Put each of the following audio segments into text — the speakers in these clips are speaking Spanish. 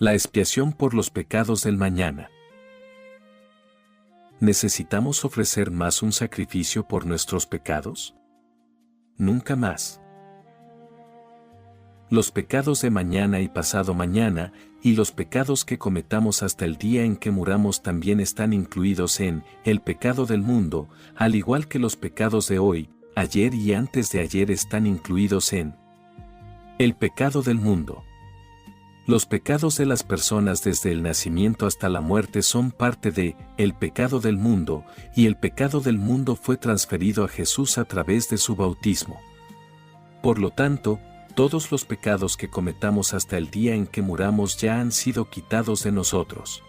La expiación por los pecados del mañana. ¿Necesitamos ofrecer más un sacrificio por nuestros pecados? Nunca más. Los pecados de mañana y pasado mañana, y los pecados que cometamos hasta el día en que muramos también están incluidos en el pecado del mundo, al igual que los pecados de hoy, ayer y antes de ayer están incluidos en el pecado del mundo. Los pecados de las personas desde el nacimiento hasta la muerte son parte de el pecado del mundo, y el pecado del mundo fue transferido a Jesús a través de su bautismo. Por lo tanto, todos los pecados que cometamos hasta el día en que muramos ya han sido quitados de nosotros.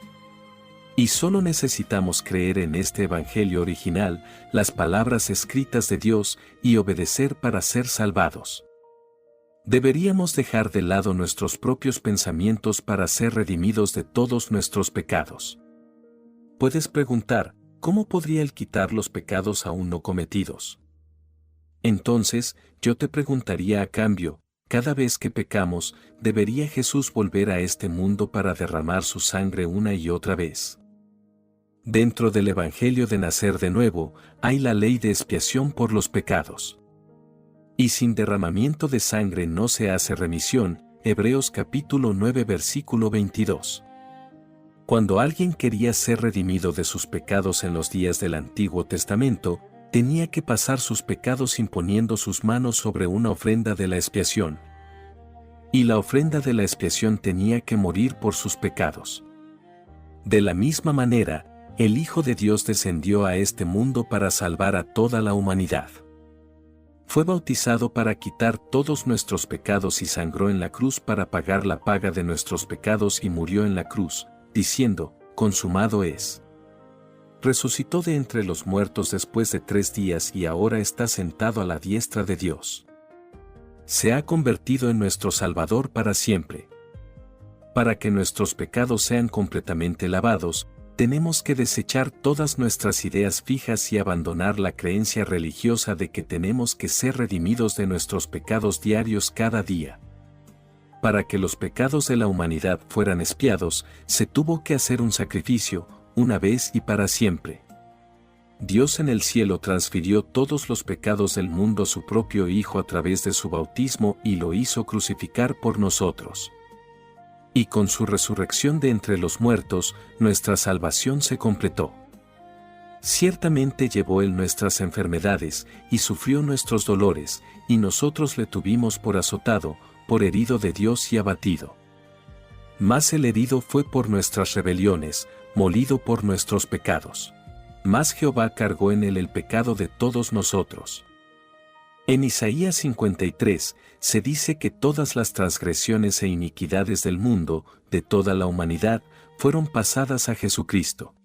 Y solo necesitamos creer en este Evangelio original, las palabras escritas de Dios, y obedecer para ser salvados. Deberíamos dejar de lado nuestros propios pensamientos para ser redimidos de todos nuestros pecados. Puedes preguntar, ¿cómo podría Él quitar los pecados aún no cometidos? Entonces, yo te preguntaría a cambio, cada vez que pecamos, ¿debería Jesús volver a este mundo para derramar su sangre una y otra vez? Dentro del Evangelio de nacer de nuevo, hay la ley de expiación por los pecados. Y sin derramamiento de sangre no se hace remisión, Hebreos capítulo 9 versículo 22. Cuando alguien quería ser redimido de sus pecados en los días del Antiguo Testamento, tenía que pasar sus pecados imponiendo sus manos sobre una ofrenda de la expiación. Y la ofrenda de la expiación tenía que morir por sus pecados. De la misma manera, el Hijo de Dios descendió a este mundo para salvar a toda la humanidad. Fue bautizado para quitar todos nuestros pecados y sangró en la cruz para pagar la paga de nuestros pecados y murió en la cruz, diciendo, consumado es. Resucitó de entre los muertos después de 3 días y ahora está sentado a la diestra de Dios. Se ha convertido en nuestro Salvador para siempre. Para que nuestros pecados sean completamente lavados, tenemos que desechar todas nuestras ideas fijas y abandonar la creencia religiosa de que tenemos que ser redimidos de nuestros pecados diarios cada día. Para que los pecados de la humanidad fueran expiados, se tuvo que hacer un sacrificio, una vez y para siempre. Dios en el cielo transfirió todos los pecados del mundo a su propio Hijo a través de su bautismo y lo hizo crucificar por nosotros. Y con su resurrección de entre los muertos, nuestra salvación se completó. Ciertamente llevó Él nuestras enfermedades, y sufrió nuestros dolores, y nosotros le tuvimos por azotado, por herido de Dios y abatido. Mas el herido fue por nuestras rebeliones, molido por nuestros pecados. Mas Jehová cargó en él el pecado de todos nosotros. En Isaías 53, se dice que todas las transgresiones e iniquidades del mundo, de toda la humanidad, fueron pasadas a Jesucristo.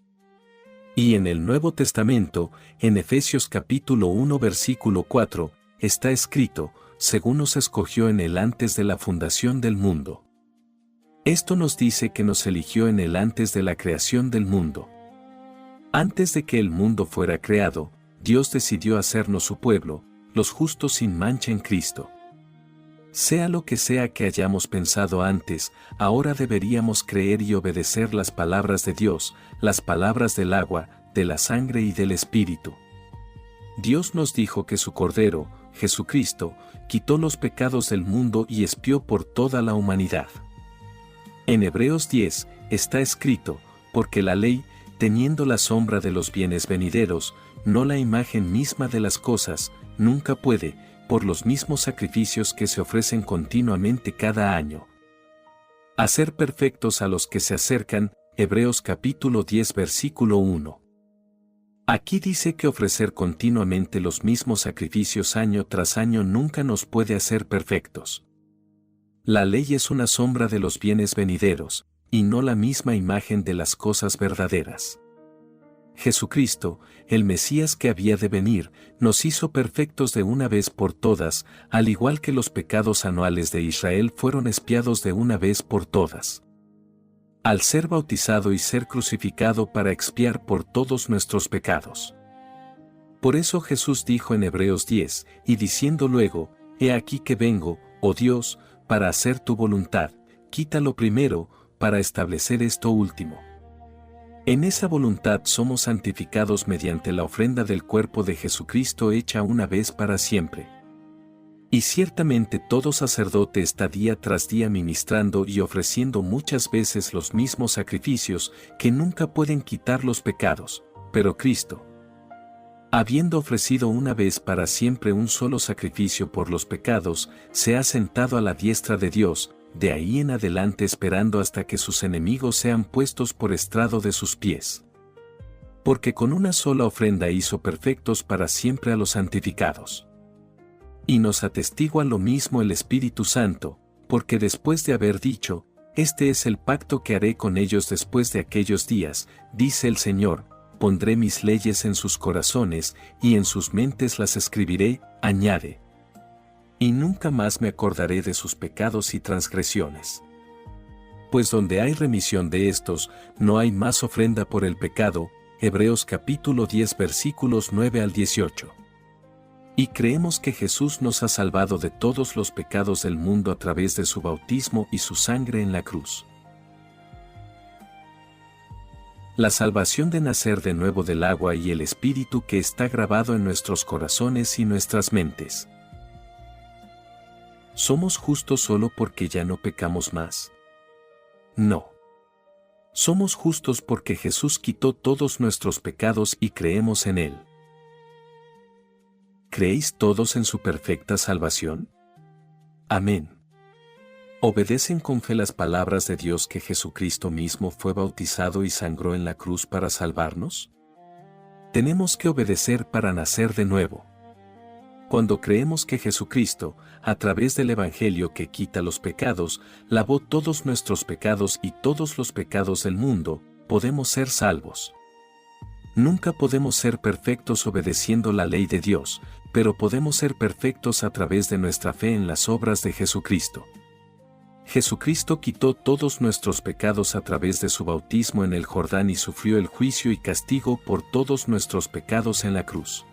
Y en el Nuevo Testamento, en Efesios capítulo 1 versículo 4, está escrito, según nos escogió en él antes de la fundación del mundo. Esto nos dice que nos eligió en él antes de la creación del mundo. Antes de que el mundo fuera creado, Dios decidió hacernos su pueblo, los justos sin mancha en Cristo. Sea lo que sea que hayamos pensado antes, ahora deberíamos creer y obedecer las palabras de Dios, las palabras del agua, de la sangre y del Espíritu. Dios nos dijo que su Cordero, Jesucristo, quitó los pecados del mundo y expió por toda la humanidad. En Hebreos 10, está escrito, porque la ley, teniendo la sombra de los bienes venideros, no la imagen misma de las cosas, nunca puede, por los mismos sacrificios que se ofrecen continuamente cada año, hacer perfectos a los que se acercan, Hebreos capítulo 10 versículo 1. Aquí dice que ofrecer continuamente los mismos sacrificios año tras año nunca nos puede hacer perfectos. La ley es una sombra de los bienes venideros, y no la misma imagen de las cosas verdaderas. Jesucristo, el Mesías que había de venir, nos hizo perfectos de una vez por todas, al igual que los pecados anuales de Israel fueron expiados de una vez por todas. Al ser bautizado y ser crucificado para expiar por todos nuestros pecados. Por eso Jesús dijo en Hebreos 10, y diciendo luego, He aquí que vengo, oh Dios, para hacer tu voluntad, quita lo primero, para establecer esto último. En esa voluntad somos santificados mediante la ofrenda del cuerpo de Jesucristo hecha una vez para siempre. Y ciertamente todo sacerdote está día tras día ministrando y ofreciendo muchas veces los mismos sacrificios que nunca pueden quitar los pecados, pero Cristo, habiendo ofrecido una vez para siempre un solo sacrificio por los pecados, se ha sentado a la diestra de Dios, de ahí en adelante esperando hasta que sus enemigos sean puestos por estrado de sus pies. Porque con una sola ofrenda hizo perfectos para siempre a los santificados. Y nos atestigua lo mismo el Espíritu Santo, porque después de haber dicho, este es el pacto que haré con ellos después de aquellos días, dice el Señor, pondré mis leyes en sus corazones y en sus mentes las escribiré, añade. Y nunca más me acordaré de sus pecados y transgresiones. Pues donde hay remisión de estos, no hay más ofrenda por el pecado. Hebreos capítulo 10 versículos 9 al 18. Y creemos que Jesús nos ha salvado de todos los pecados del mundo a través de su bautismo y su sangre en la cruz. La salvación de nacer de nuevo del agua y el Espíritu que está grabado en nuestros corazones y nuestras mentes. ¿Somos justos solo porque ya no pecamos más? No. Somos justos porque Jesús quitó todos nuestros pecados y creemos en Él. ¿Creéis todos en su perfecta salvación? Amén. ¿Obedecen con fe las palabras de Dios que Jesucristo mismo fue bautizado y sangró en la cruz para salvarnos? Tenemos que obedecer para nacer de nuevo. Cuando creemos que Jesucristo, a través del Evangelio que quita los pecados, lavó todos nuestros pecados y todos los pecados del mundo, podemos ser salvos. Nunca podemos ser perfectos obedeciendo la ley de Dios, pero podemos ser perfectos a través de nuestra fe en las obras de Jesucristo. Jesucristo quitó todos nuestros pecados a través de su bautismo en el Jordán y sufrió el juicio y castigo por todos nuestros pecados en la cruz.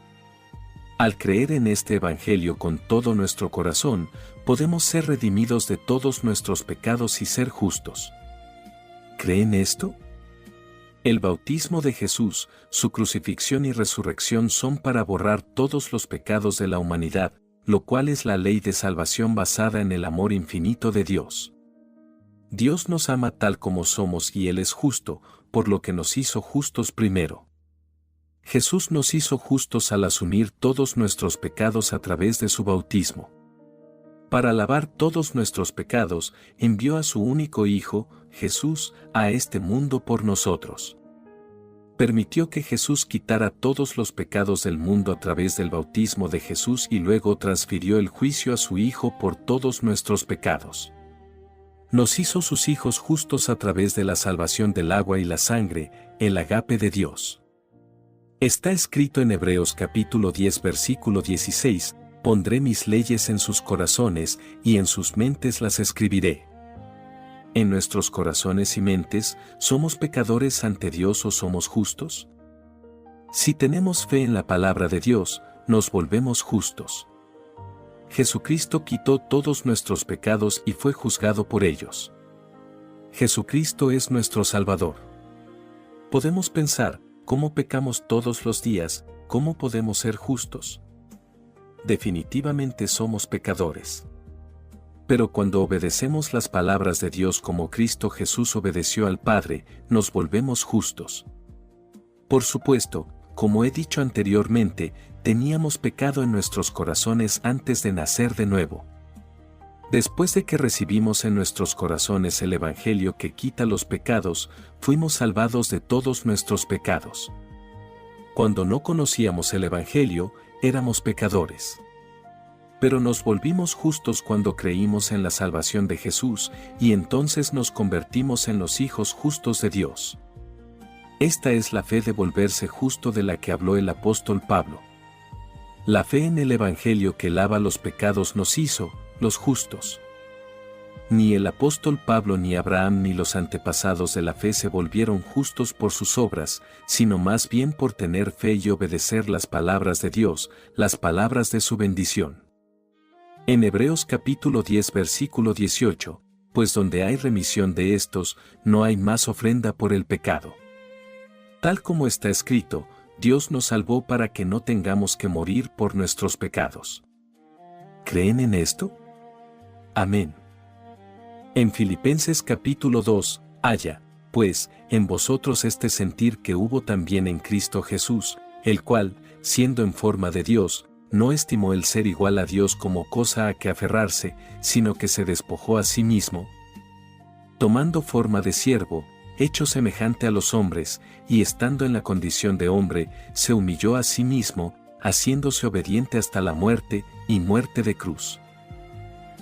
Al creer en este Evangelio con todo nuestro corazón, podemos ser redimidos de todos nuestros pecados y ser justos. ¿Creen esto? El bautismo de Jesús, su crucifixión y resurrección son para borrar todos los pecados de la humanidad, lo cual es la ley de salvación basada en el amor infinito de Dios. Dios nos ama tal como somos y Él es justo, por lo que nos hizo justos primero. Jesús nos hizo justos al asumir todos nuestros pecados a través de su bautismo. Para lavar todos nuestros pecados, envió a su único Hijo, Jesús, a este mundo por nosotros. Permitió que Jesús quitara todos los pecados del mundo a través del bautismo de Jesús y luego transfirió el juicio a su Hijo por todos nuestros pecados. Nos hizo sus hijos justos a través de la salvación del agua y la sangre, el agape de Dios. Está escrito en Hebreos capítulo 10 versículo 16, pondré mis leyes en sus corazones y en sus mentes las escribiré. ¿En nuestros corazones y mentes somos pecadores ante Dios o somos justos? Si tenemos fe en la palabra de Dios, nos volvemos justos. Jesucristo quitó todos nuestros pecados y fue juzgado por ellos. Jesucristo es nuestro Salvador. Podemos pensar, ¿cómo pecamos todos los días? ¿Cómo podemos ser justos? Definitivamente somos pecadores. Pero cuando obedecemos las palabras de Dios como Cristo Jesús obedeció al Padre, nos volvemos justos. Por supuesto, como he dicho anteriormente, teníamos pecado en nuestros corazones antes de nacer de nuevo. Después de que recibimos en nuestros corazones el Evangelio que quita los pecados, fuimos salvados de todos nuestros pecados. Cuando no conocíamos el Evangelio, éramos pecadores. Pero nos volvimos justos cuando creímos en la salvación de Jesús, y entonces nos convertimos en los hijos justos de Dios. Esta es la fe de volverse justo de la que habló el apóstol Pablo. La fe en el Evangelio que lava los pecados nos hizo, los justos. Ni el apóstol Pablo ni Abraham ni los antepasados de la fe se volvieron justos por sus obras, sino más bien por tener fe y obedecer las palabras de Dios, las palabras de su bendición. En Hebreos capítulo 10 versículo 18, pues donde hay remisión de estos, no hay más ofrenda por el pecado. Tal como está escrito, Dios nos salvó para que no tengamos que morir por nuestros pecados. ¿Creen en esto? Amén. En Filipenses capítulo 2, haya, pues, en vosotros este sentir que hubo también en Cristo Jesús, el cual, siendo en forma de Dios, no estimó el ser igual a Dios como cosa a que aferrarse, sino que se despojó a sí mismo, tomando forma de siervo, hecho semejante a los hombres, y estando en la condición de hombre, se humilló a sí mismo, haciéndose obediente hasta la muerte, y muerte de cruz.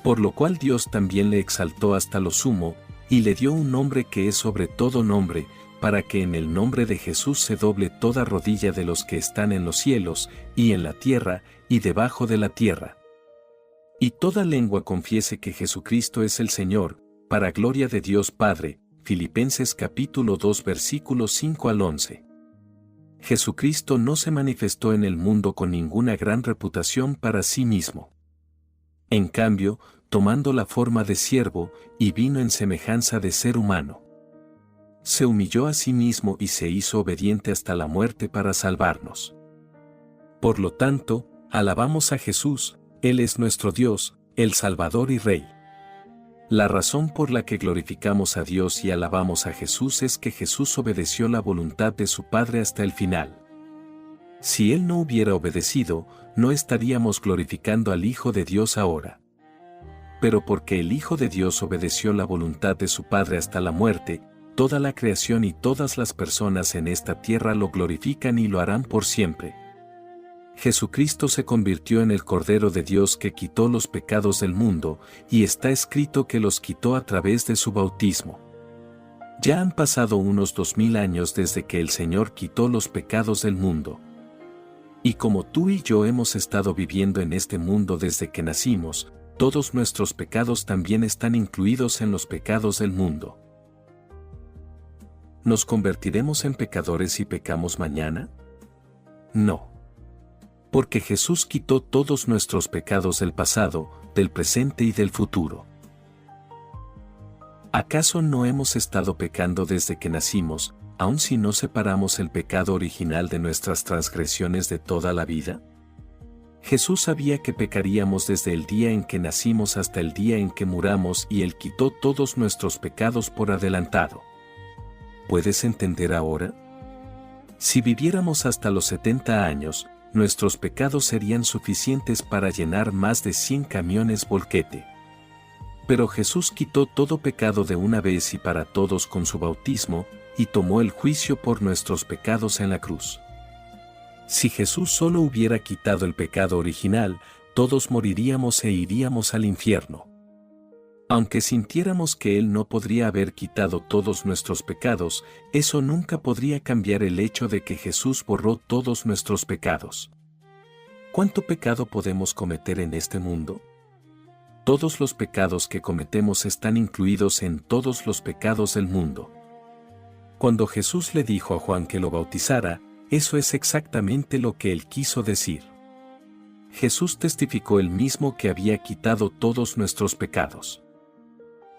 Por lo cual Dios también le exaltó hasta lo sumo, y le dio un nombre que es sobre todo nombre, para que en el nombre de Jesús se doble toda rodilla de los que están en los cielos, y en la tierra, y debajo de la tierra. Y toda lengua confiese que Jesucristo es el Señor, para gloria de Dios Padre. Filipenses capítulo 2 versículos 5 al 11. Jesucristo no se manifestó en el mundo con ninguna gran reputación para sí mismo. En cambio, tomando la forma de siervo, y vino en semejanza de ser humano. Se humilló a sí mismo y se hizo obediente hasta la muerte para salvarnos. Por lo tanto, alabamos a Jesús, Él es nuestro Dios, el Salvador y Rey. La razón por la que glorificamos a Dios y alabamos a Jesús es que Jesús obedeció la voluntad de su Padre hasta el final. Si Él no hubiera obedecido, no estaríamos glorificando al Hijo de Dios ahora. Pero porque el Hijo de Dios obedeció la voluntad de su Padre hasta la muerte, toda la creación y todas las personas en esta tierra lo glorifican y lo harán por siempre. Jesucristo se convirtió en el Cordero de Dios que quitó los pecados del mundo, y está escrito que los quitó a través de su bautismo. Ya han pasado unos 2000 años desde que el Señor quitó los pecados del mundo. Y como tú y yo hemos estado viviendo en este mundo desde que nacimos, todos nuestros pecados también están incluidos en los pecados del mundo. ¿Nos convertiremos en pecadores si pecamos mañana? No. Porque Jesús quitó todos nuestros pecados del pasado, del presente y del futuro. ¿Acaso no hemos estado pecando desde que nacimos, aun si no separamos el pecado original de nuestras transgresiones de toda la vida? Jesús sabía que pecaríamos desde el día en que nacimos hasta el día en que muramos y Él quitó todos nuestros pecados por adelantado. ¿Puedes entender ahora? Si viviéramos hasta los 70 años, nuestros pecados serían suficientes para llenar más de 100 camiones volquete. Pero Jesús quitó todo pecado de una vez y para todos con su bautismo, y tomó el juicio por nuestros pecados en la cruz. Si Jesús solo hubiera quitado el pecado original, todos moriríamos e iríamos al infierno. Aunque sintiéramos que Él no podría haber quitado todos nuestros pecados, eso nunca podría cambiar el hecho de que Jesús borró todos nuestros pecados. ¿Cuánto pecado podemos cometer en este mundo? Todos los pecados que cometemos están incluidos en todos los pecados del mundo. Cuando Jesús le dijo a Juan que lo bautizara, eso es exactamente lo que Él quiso decir. Jesús testificó Él mismo que había quitado todos nuestros pecados.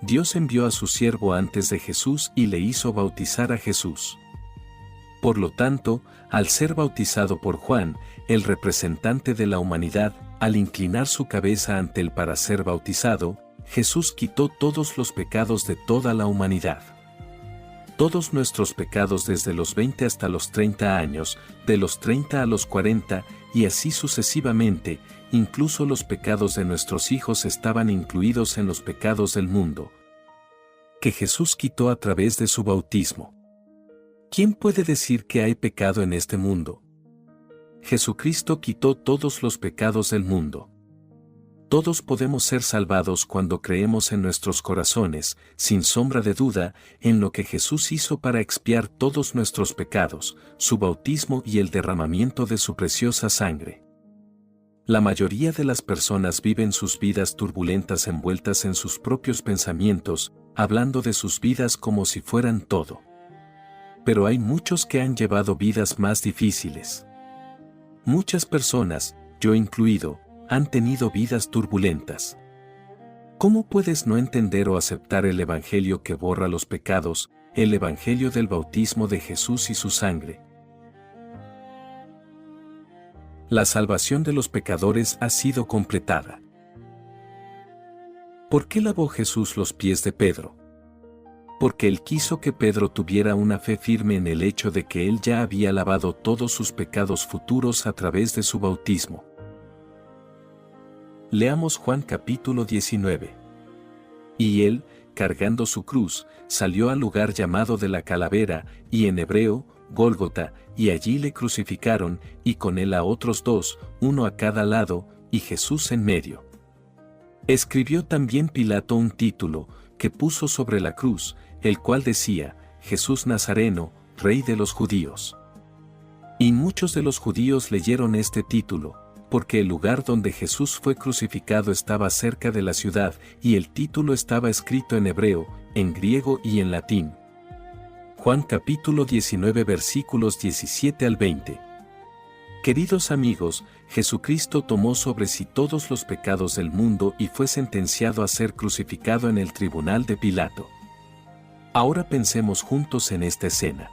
Dios envió a su siervo antes de Jesús y le hizo bautizar a Jesús. Por lo tanto, al ser bautizado por Juan, el representante de la humanidad, al inclinar su cabeza ante él para ser bautizado, Jesús quitó todos los pecados de toda la humanidad. Todos nuestros pecados desde los 20 hasta los 30 años, de los 30 a los 40, y así sucesivamente, incluso los pecados de nuestros hijos estaban incluidos en los pecados del mundo, que Jesús quitó a través de su bautismo. ¿Quién puede decir que hay pecado en este mundo? Jesucristo quitó todos los pecados del mundo. Todos podemos ser salvados cuando creemos en nuestros corazones, sin sombra de duda, en lo que Jesús hizo para expiar todos nuestros pecados, su bautismo y el derramamiento de su preciosa sangre. La mayoría de las personas viven sus vidas turbulentas envueltas en sus propios pensamientos, hablando de sus vidas como si fueran todo. Pero hay muchos que han llevado vidas más difíciles. Muchas personas, yo incluido, han tenido vidas turbulentas. ¿Cómo puedes no entender o aceptar el Evangelio que borra los pecados, el Evangelio del bautismo de Jesús y su sangre? La salvación de los pecadores ha sido completada. ¿Por qué lavó Jesús los pies de Pedro? Porque Él quiso que Pedro tuviera una fe firme en el hecho de que Él ya había lavado todos sus pecados futuros a través de su bautismo. Leamos Juan capítulo 19. Y Él, cargando su cruz, salió al lugar llamado de la calavera, y en hebreo, Gólgota, y allí le crucificaron, y con él a otros dos, uno a cada lado, y Jesús en medio. Escribió también Pilato un título, que puso sobre la cruz, el cual decía, Jesús Nazareno, Rey de los Judíos. Y muchos de los judíos leyeron este título, porque el lugar donde Jesús fue crucificado estaba cerca de la ciudad, y el título estaba escrito en hebreo, en griego y en latín. Juan capítulo 19 versículos 17 al 20. Queridos amigos, Jesucristo tomó sobre sí todos los pecados del mundo y fue sentenciado a ser crucificado en el tribunal de Pilato. Ahora pensemos juntos en esta escena.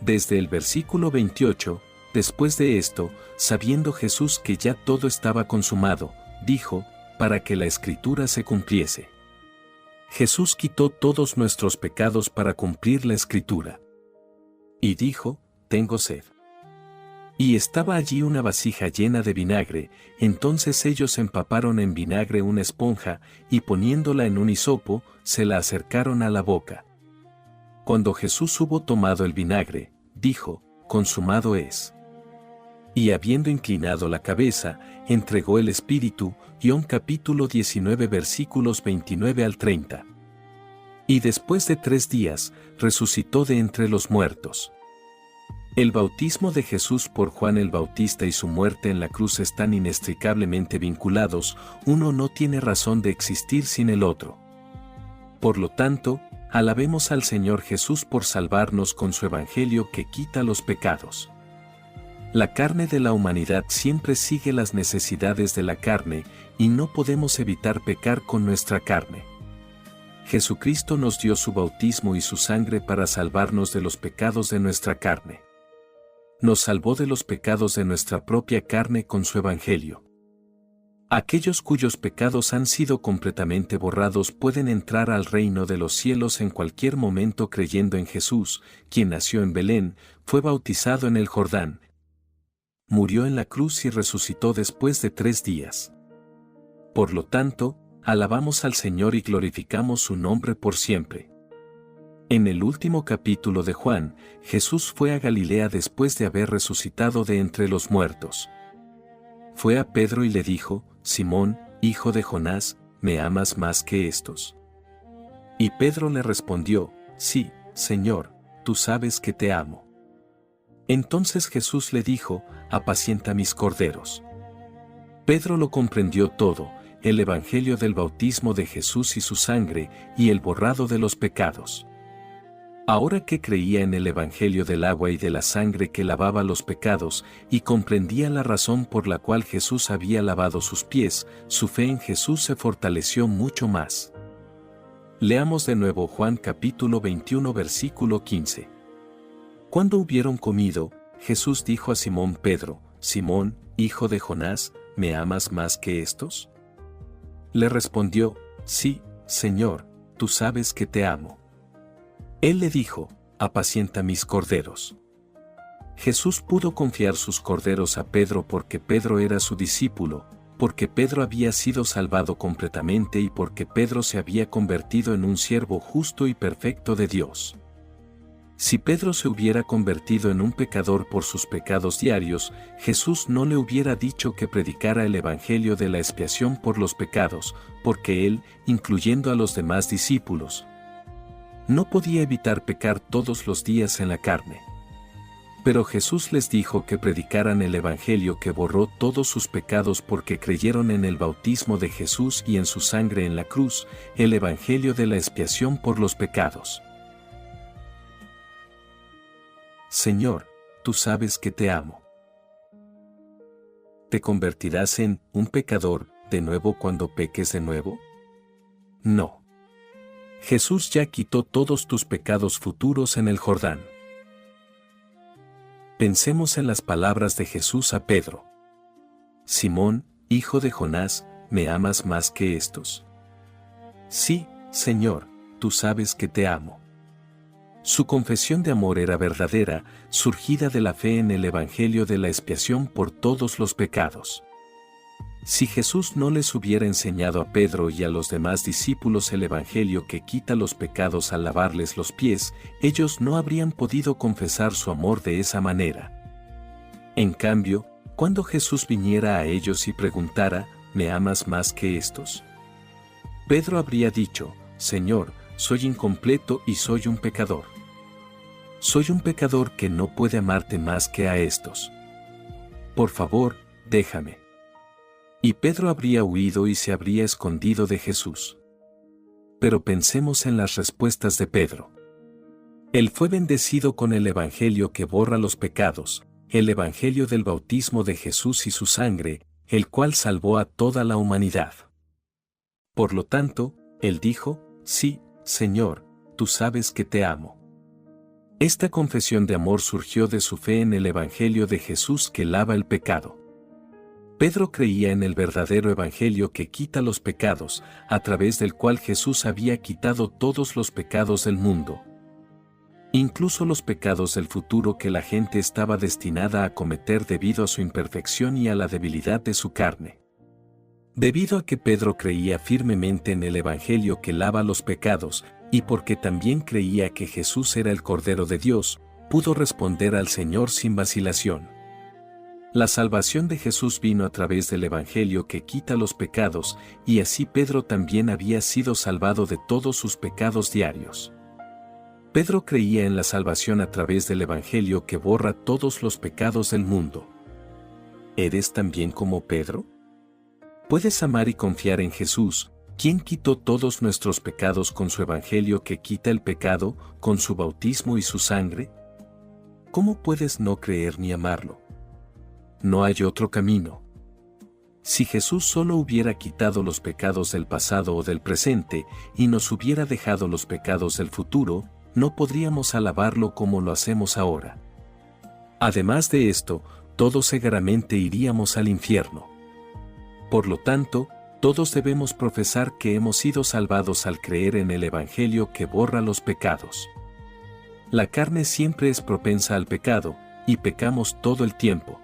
Desde el versículo 28, después de esto, sabiendo Jesús que ya todo estaba consumado, dijo, para que la Escritura se cumpliese. Jesús quitó todos nuestros pecados para cumplir la Escritura. Y dijo, tengo sed. Y estaba allí una vasija llena de vinagre, entonces ellos empaparon en vinagre una esponja, y poniéndola en un hisopo, se la acercaron a la boca. Cuando Jesús hubo tomado el vinagre, dijo, consumado es. Y habiendo inclinado la cabeza, entregó el Espíritu, Juan capítulo 19 versículos 29 al 30. Y después de 3 días, resucitó de entre los muertos. El bautismo de Jesús por Juan el Bautista y su muerte en la cruz están inextricablemente vinculados, uno no tiene razón de existir sin el otro. Por lo tanto, alabemos al Señor Jesús por salvarnos con su Evangelio que quita los pecados. La carne de la humanidad siempre sigue las necesidades de la carne, y no podemos evitar pecar con nuestra carne. Jesucristo nos dio su bautismo y su sangre para salvarnos de los pecados de nuestra carne. Nos salvó de los pecados de nuestra propia carne con su Evangelio. Aquellos cuyos pecados han sido completamente borrados pueden entrar al reino de los cielos en cualquier momento creyendo en Jesús, quien nació en Belén, fue bautizado en el Jordán, murió en la cruz y resucitó después de 3 días. Por lo tanto, alabamos al Señor y glorificamos su nombre por siempre. En el último capítulo de Juan, Jesús fue a Galilea después de haber resucitado de entre los muertos. Fue a Pedro y le dijo, Simón, hijo de Jonás, ¿me amas más que estos? Y Pedro le respondió, sí, Señor, tú sabes que te amo. Entonces Jesús le dijo, apacienta mis corderos. Pedro lo comprendió todo, el evangelio del bautismo de Jesús y su sangre, y el borrado de los pecados. Ahora que creía en el evangelio del agua y de la sangre que lavaba los pecados, y comprendía la razón por la cual Jesús había lavado sus pies, su fe en Jesús se fortaleció mucho más. Leamos de nuevo Juan capítulo 21 versículo 15. Cuando hubieron comido, Jesús dijo a Simón Pedro, Simón, hijo de Jonás, ¿me amas más que estos? Le respondió, sí, Señor, tú sabes que te amo. Él le dijo, apacienta mis corderos. Jesús pudo confiar sus corderos a Pedro porque Pedro era su discípulo, porque Pedro había sido salvado completamente y porque Pedro se había convertido en un siervo justo y perfecto de Dios. Si Pedro se hubiera convertido en un pecador por sus pecados diarios, Jesús no le hubiera dicho que predicara el evangelio de la expiación por los pecados, porque él, incluyendo a los demás discípulos, no podía evitar pecar todos los días en la carne. Pero Jesús les dijo que predicaran el evangelio que borró todos sus pecados porque creyeron en el bautismo de Jesús y en su sangre en la cruz, el evangelio de la expiación por los pecados. Señor, tú sabes que te amo. ¿Te convertirás en un pecador de nuevo cuando peques de nuevo? No. Jesús ya quitó todos tus pecados futuros en el Jordán. Pensemos en las palabras de Jesús a Pedro. Simón, hijo de Jonás, ¿me amas más que estos? Sí, Señor, tú sabes que te amo. Su confesión de amor era verdadera, surgida de la fe en el Evangelio de la expiación por todos los pecados. Si Jesús no les hubiera enseñado a Pedro y a los demás discípulos el Evangelio que quita los pecados al lavarles los pies, ellos no habrían podido confesar su amor de esa manera. En cambio, cuando Jesús viniera a ellos y preguntara, ¿me amas más que estos? Pedro habría dicho, Señor, soy incompleto y soy un pecador. Soy un pecador que no puede amarte más que a estos. Por favor, déjame. Y Pedro habría huido y se habría escondido de Jesús. Pero pensemos en las respuestas de Pedro. Él fue bendecido con el Evangelio que borra los pecados, el Evangelio del bautismo de Jesús y su sangre, el cual salvó a toda la humanidad. Por lo tanto, él dijo, sí, Señor, tú sabes que te amo. Esta confesión de amor surgió de su fe en el Evangelio de Jesús que lava el pecado. Pedro creía en el verdadero Evangelio que quita los pecados, a través del cual Jesús había quitado todos los pecados del mundo. Incluso los pecados del futuro que la gente estaba destinada a cometer debido a su imperfección y a la debilidad de su carne. Debido a que Pedro creía firmemente en el Evangelio que lava los pecados, y porque también creía que Jesús era el Cordero de Dios, pudo responder al Señor sin vacilación. La salvación de Jesús vino a través del Evangelio que quita los pecados, y así Pedro también había sido salvado de todos sus pecados diarios. Pedro creía en la salvación a través del Evangelio que borra todos los pecados del mundo. ¿Eres también como Pedro? ¿Puedes amar y confiar en Jesús, quien quitó todos nuestros pecados con su Evangelio que quita el pecado, con su bautismo y su sangre? ¿Cómo puedes no creer ni amarlo? No hay otro camino. Si Jesús solo hubiera quitado los pecados del pasado o del presente, y nos hubiera dejado los pecados del futuro, no podríamos alabarlo como lo hacemos ahora. Además de esto, todos seguramente iríamos al infierno. Por lo tanto, todos debemos profesar que hemos sido salvados al creer en el Evangelio que borra los pecados. La carne siempre es propensa al pecado, y pecamos todo el tiempo.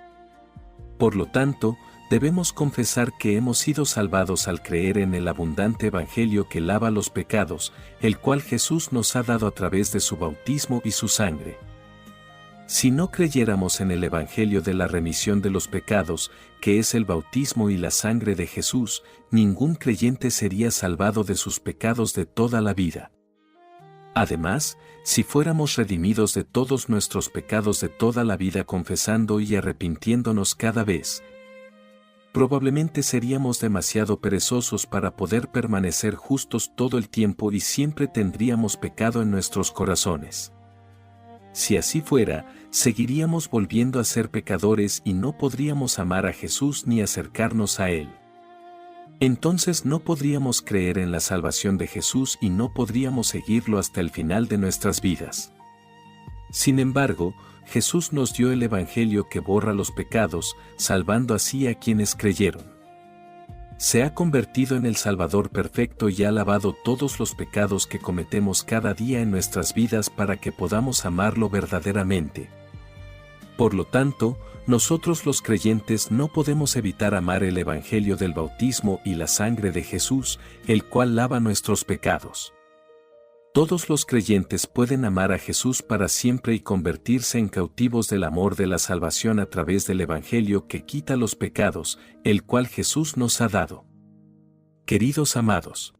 Por lo tanto, debemos confesar que hemos sido salvados al creer en el abundante Evangelio que lava los pecados, el cual Jesús nos ha dado a través de su bautismo y su sangre. Si no creyéramos en el Evangelio de la remisión de los pecados, que es el bautismo y la sangre de Jesús, ningún creyente sería salvado de sus pecados de toda la vida. Además, si fuéramos redimidos de todos nuestros pecados de toda la vida confesando y arrepintiéndonos cada vez, probablemente seríamos demasiado perezosos para poder permanecer justos todo el tiempo y siempre tendríamos pecado en nuestros corazones. Si así fuera, seguiríamos volviendo a ser pecadores y no podríamos amar a Jesús ni acercarnos a Él. Entonces no podríamos creer en la salvación de Jesús y no podríamos seguirlo hasta el final de nuestras vidas. Sin embargo, Jesús nos dio el Evangelio que borra los pecados, salvando así a quienes creyeron. Se ha convertido en el Salvador perfecto y ha lavado todos los pecados que cometemos cada día en nuestras vidas para que podamos amarlo verdaderamente. Por lo tanto, nosotros los creyentes no podemos evitar amar el Evangelio del bautismo y la sangre de Jesús, el cual lava nuestros pecados. Todos los creyentes pueden amar a Jesús para siempre y convertirse en cautivos del amor de la salvación a través del Evangelio que quita los pecados, el cual Jesús nos ha dado. Queridos amados,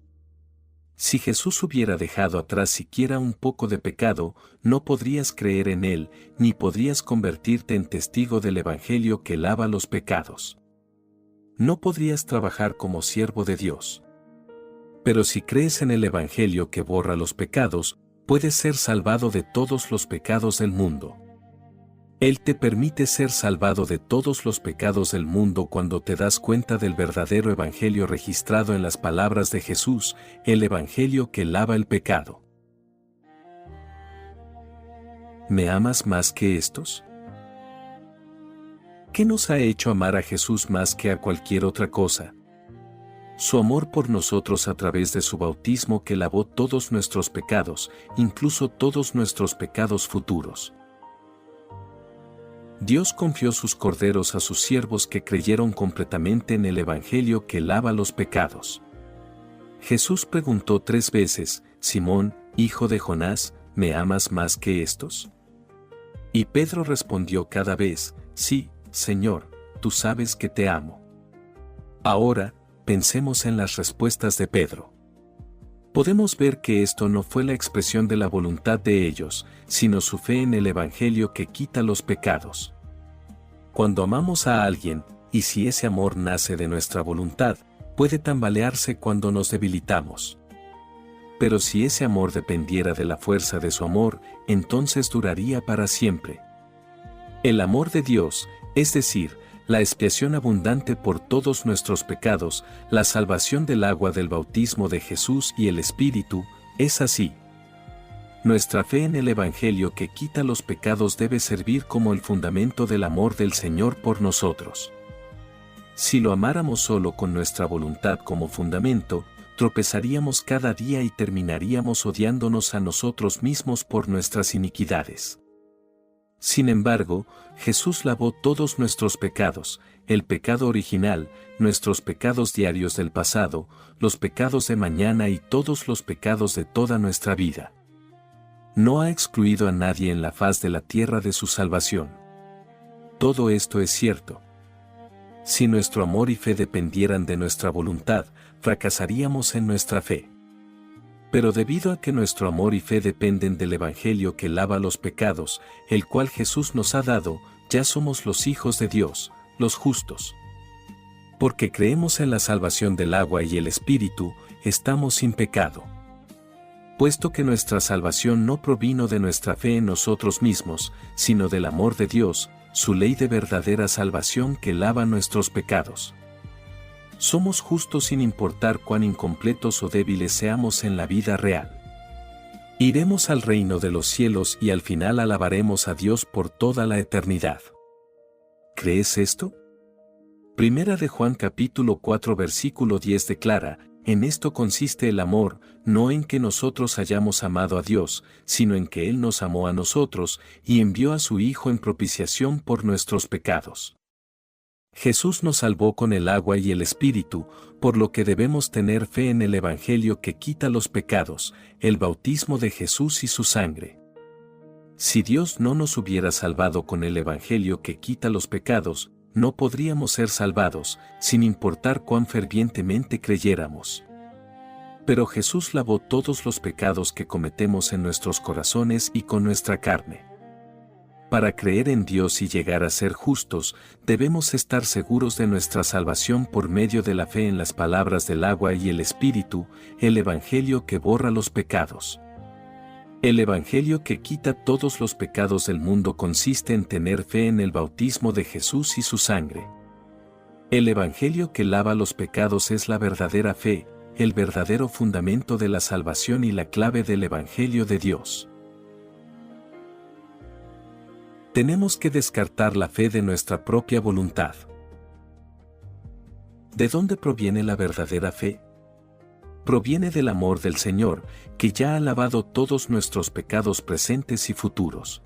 si Jesús hubiera dejado atrás siquiera un poco de pecado, no podrías creer en Él, ni podrías convertirte en testigo del Evangelio que lava los pecados. No podrías trabajar como siervo de Dios. Pero si crees en el Evangelio que borra los pecados, puedes ser salvado de todos los pecados del mundo. Él te permite ser salvado de todos los pecados del mundo cuando te das cuenta del verdadero evangelio registrado en las palabras de Jesús, el evangelio que lava el pecado. ¿Me amas más que estos? ¿Qué nos ha hecho amar a Jesús más que a cualquier otra cosa? Su amor por nosotros a través de su bautismo que lavó todos nuestros pecados, incluso todos nuestros pecados futuros. Dios confió sus corderos a sus siervos que creyeron completamente en el evangelio que lava los pecados. Jesús preguntó 3 veces, Simón, hijo de Jonás, ¿me amas más que estos? Y Pedro respondió cada vez, sí, Señor, tú sabes que te amo. Ahora, pensemos en las respuestas de Pedro. Podemos ver que esto no fue la expresión de la voluntad de ellos, sino su fe en el evangelio que quita los pecados. Cuando amamos a alguien, y si ese amor nace de nuestra voluntad, puede tambalearse cuando nos debilitamos. Pero si ese amor dependiera de la fuerza de su amor, entonces duraría para siempre. El amor de Dios, es decir, la expiación abundante por todos nuestros pecados, la salvación del agua del bautismo de Jesús y el Espíritu, es así. Nuestra fe en el Evangelio que quita los pecados debe servir como el fundamento del amor del Señor por nosotros. Si lo amáramos solo con nuestra voluntad como fundamento, tropezaríamos cada día y terminaríamos odiándonos a nosotros mismos por nuestras iniquidades. Sin embargo, Jesús lavó todos nuestros pecados, el pecado original, nuestros pecados diarios del pasado, los pecados de mañana y todos los pecados de toda nuestra vida. No ha excluido a nadie en la faz de la tierra de su salvación. Todo esto es cierto. Si nuestro amor y fe dependieran de nuestra voluntad, fracasaríamos en nuestra fe. Pero debido a que nuestro amor y fe dependen del Evangelio que lava los pecados, el cual Jesús nos ha dado, ya somos los hijos de Dios, los justos. Porque creemos en la salvación del agua y el Espíritu, estamos sin pecado. Puesto que nuestra salvación no provino de nuestra fe en nosotros mismos, sino del amor de Dios, su ley de verdadera salvación que lava nuestros pecados. Somos justos sin importar cuán incompletos o débiles seamos en la vida real. Iremos al reino de los cielos y al final alabaremos a Dios por toda la eternidad. ¿Crees esto? Primera de Juan capítulo 4 versículo 10 declara, en esto consiste el amor, no en que nosotros hayamos amado a Dios, sino en que Él nos amó a nosotros y envió a su Hijo en propiciación por nuestros pecados. Jesús nos salvó con el agua y el Espíritu, por lo que debemos tener fe en el Evangelio que quita los pecados, el bautismo de Jesús y su sangre. Si Dios no nos hubiera salvado con el Evangelio que quita los pecados, no podríamos ser salvados, sin importar cuán fervientemente creyéramos. Pero Jesús lavó todos los pecados que cometemos en nuestros corazones y con nuestra carne. Para creer en Dios y llegar a ser justos, debemos estar seguros de nuestra salvación por medio de la fe en las palabras del agua y el Espíritu, el Evangelio que borra los pecados. El Evangelio que quita todos los pecados del mundo consiste en tener fe en el bautismo de Jesús y su sangre. El Evangelio que lava los pecados es la verdadera fe, el verdadero fundamento de la salvación y la clave del Evangelio de Dios. Tenemos que descartar la fe de nuestra propia voluntad. ¿De dónde proviene la verdadera fe? Proviene del amor del Señor, que ya ha lavado todos nuestros pecados presentes y futuros.